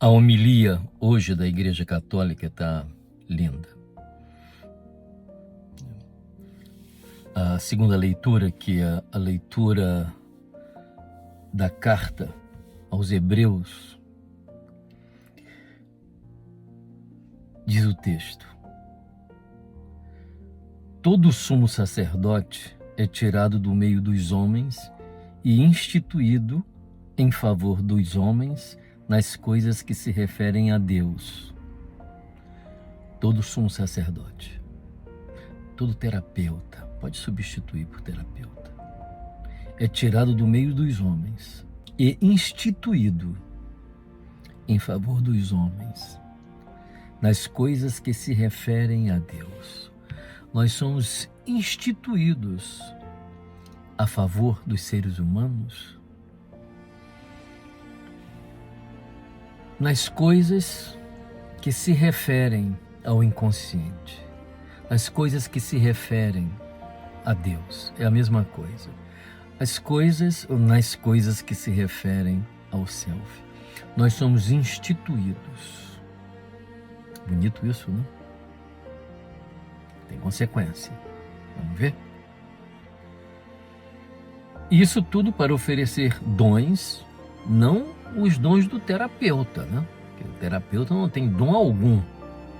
A homilia hoje da Igreja Católica está linda. A segunda leitura, que é a leitura da carta aos Hebreus, diz o texto: todo sumo sacerdote é tirado do meio dos homens e instituído em favor dos homens nas coisas que se referem a Deus. Todo sumo sacerdote, todo terapeuta, pode substituir por terapeuta, é tirado do meio dos homens e instituído em favor dos homens nas coisas que se referem a Deus. Nós somos instituídos a favor dos seres humanos nas coisas que se referem ao inconsciente, as coisas que se referem a Deus, é a mesma coisa. As coisas ou nas coisas que se referem ao self. Nós somos instituídos. Bonito isso, não? Tem consequência. Vamos ver? Isso tudo para oferecer dons, não os dons do terapeuta, né? Porque o terapeuta não tem dom algum,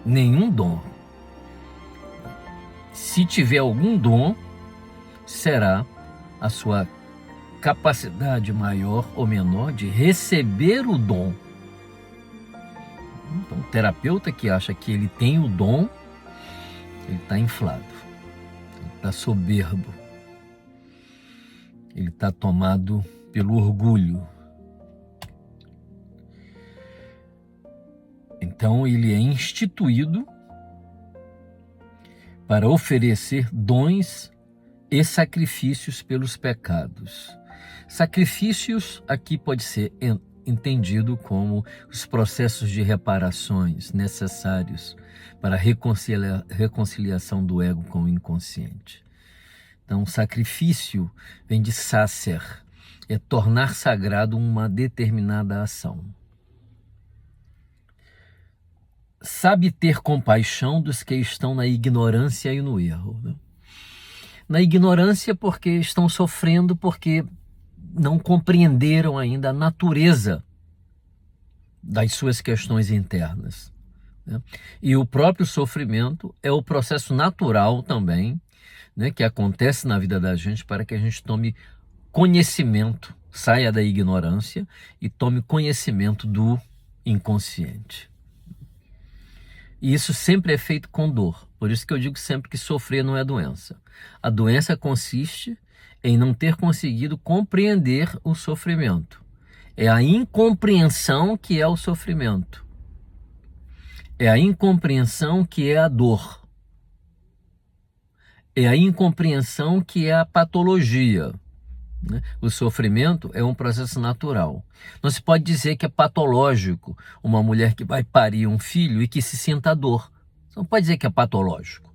nenhum dom. Se tiver algum dom, será a sua capacidade maior ou menor de receber o dom. Então, o terapeuta que acha que ele tem o dom, ele está inflado, ele está soberbo, ele está tomado pelo orgulho. Então, ele é instituído para oferecer dons e sacrifícios pelos pecados. Sacrifícios aqui pode ser entendido como os processos de reparações necessários para a reconciliação do ego com o inconsciente. Então, sacrifício vem de sacer, é tornar sagrado uma determinada ação. Sabe ter compaixão dos que estão na ignorância e no erro, né? Na ignorância porque estão sofrendo, porque não compreenderam ainda a natureza das suas questões internas, né? E o próprio sofrimento é o processo natural também, né, que acontece na vida da gente para que a gente tome conhecimento, saia da ignorância e tome conhecimento do inconsciente. E isso sempre é feito com dor. Por isso que eu digo sempre que sofrer não é doença. A doença consiste em não ter conseguido compreender o sofrimento. É a incompreensão que é o sofrimento. É a incompreensão que é a dor. É a incompreensão que é a patologia, né? O sofrimento é um processo natural. Não se pode dizer que é patológico uma mulher que vai parir um filho e que se sinta dor. Você não pode dizer que é patológico,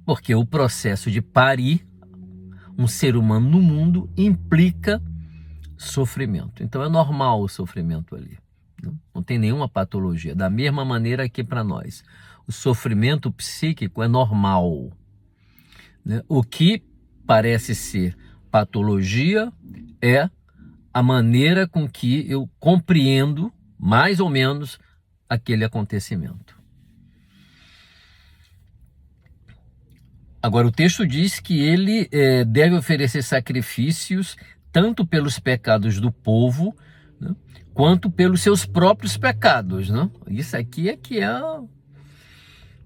porque o processo de parir um ser humano no mundo implica sofrimento. Então é normal o sofrimento ali. Não tem nenhuma patologia. Da mesma maneira que para nós, o sofrimento psíquico é normal, né? O que parece ser patologia é a maneira com que eu compreendo mais ou menos aquele acontecimento. Agora, o texto diz que ele deve oferecer sacrifícios tanto pelos pecados do povo, né, quanto pelos seus próprios pecados, né? Isso aqui é que é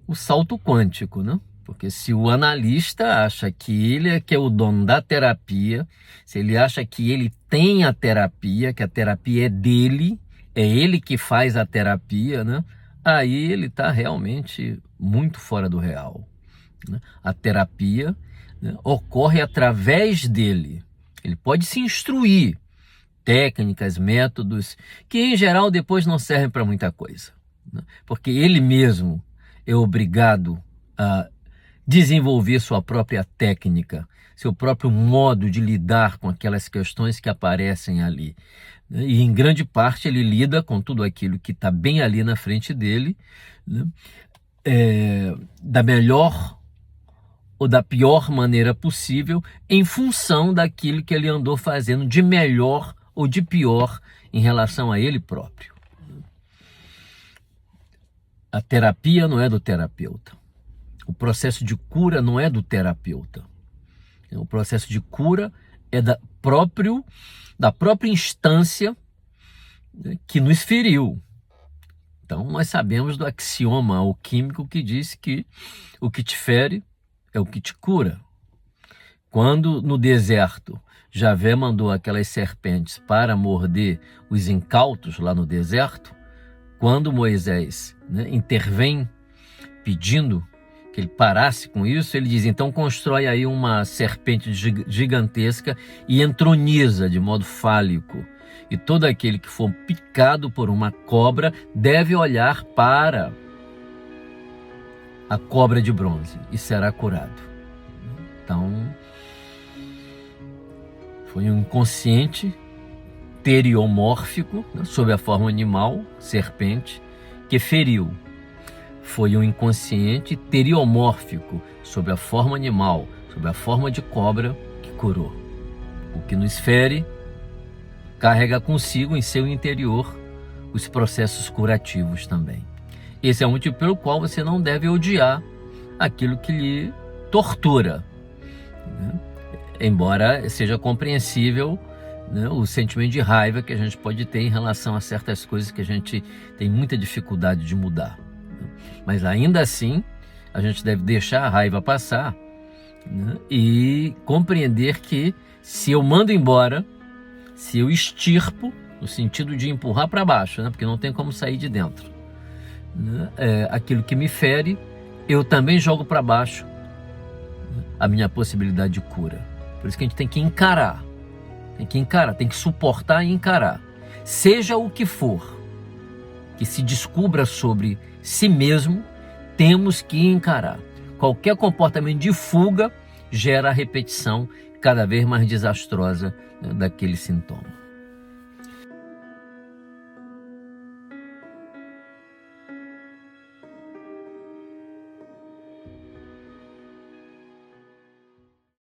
o salto quântico, né? Porque se o analista acha que ele é que é o dono da terapia, se ele acha que ele tem a terapia, que a terapia é dele, é ele que faz a terapia, né? Aí ele está realmente muito fora do real, né? A terapia, né, ocorre através dele. Ele pode se instruir, técnicas, métodos, que em geral depois não servem para muita coisa, né? Porque ele mesmo é obrigado a desenvolver sua própria técnica, seu próprio modo de lidar com aquelas questões que aparecem ali. E em grande parte ele lida com tudo aquilo que está bem ali na frente dele, né? Da melhor ou da pior maneira possível, em função daquilo que ele andou fazendo de melhor ou de pior em relação a ele próprio. A terapia não é do terapeuta. O processo de cura não é do terapeuta. O processo de cura é da própria instância que nos feriu. Então, nós sabemos do axioma alquímico que diz que o que te fere é o que te cura. Quando no deserto Javé mandou aquelas serpentes para morder os incautos lá no deserto, quando Moisés, intervém pedindo que ele parasse com isso, ele diz, então constrói aí uma serpente gigantesca e entroniza de modo fálico. E todo aquele que for picado por uma cobra deve olhar para a cobra de bronze e será curado. Então, foi um inconsciente teriomórfico, sob a forma animal, serpente, que feriu. Foi um inconsciente teriomórfico, sob a forma animal, sob a forma de cobra, que curou. O que nos fere carrega consigo em seu interior os processos curativos também. Esse é o motivo pelo qual você não deve odiar aquilo que lhe tortura, né? Embora seja compreensível, né, o sentimento de raiva que a gente pode ter em relação a certas coisas que a gente tem muita dificuldade de mudar. Mas ainda assim, a gente deve deixar a raiva passar, né, e compreender que se eu mando embora, se eu extirpo, no sentido de empurrar para baixo, né, porque não tem como sair de dentro, né, aquilo que me fere, eu também jogo para baixo, né, a minha possibilidade de cura. Por isso que a gente tem que encarar, tem que suportar e encarar. Seja o que for que se descubra sobre si mesmo, temos que encarar. Qualquer comportamento de fuga gera a repetição cada vez mais desastrosa, né, daquele sintoma.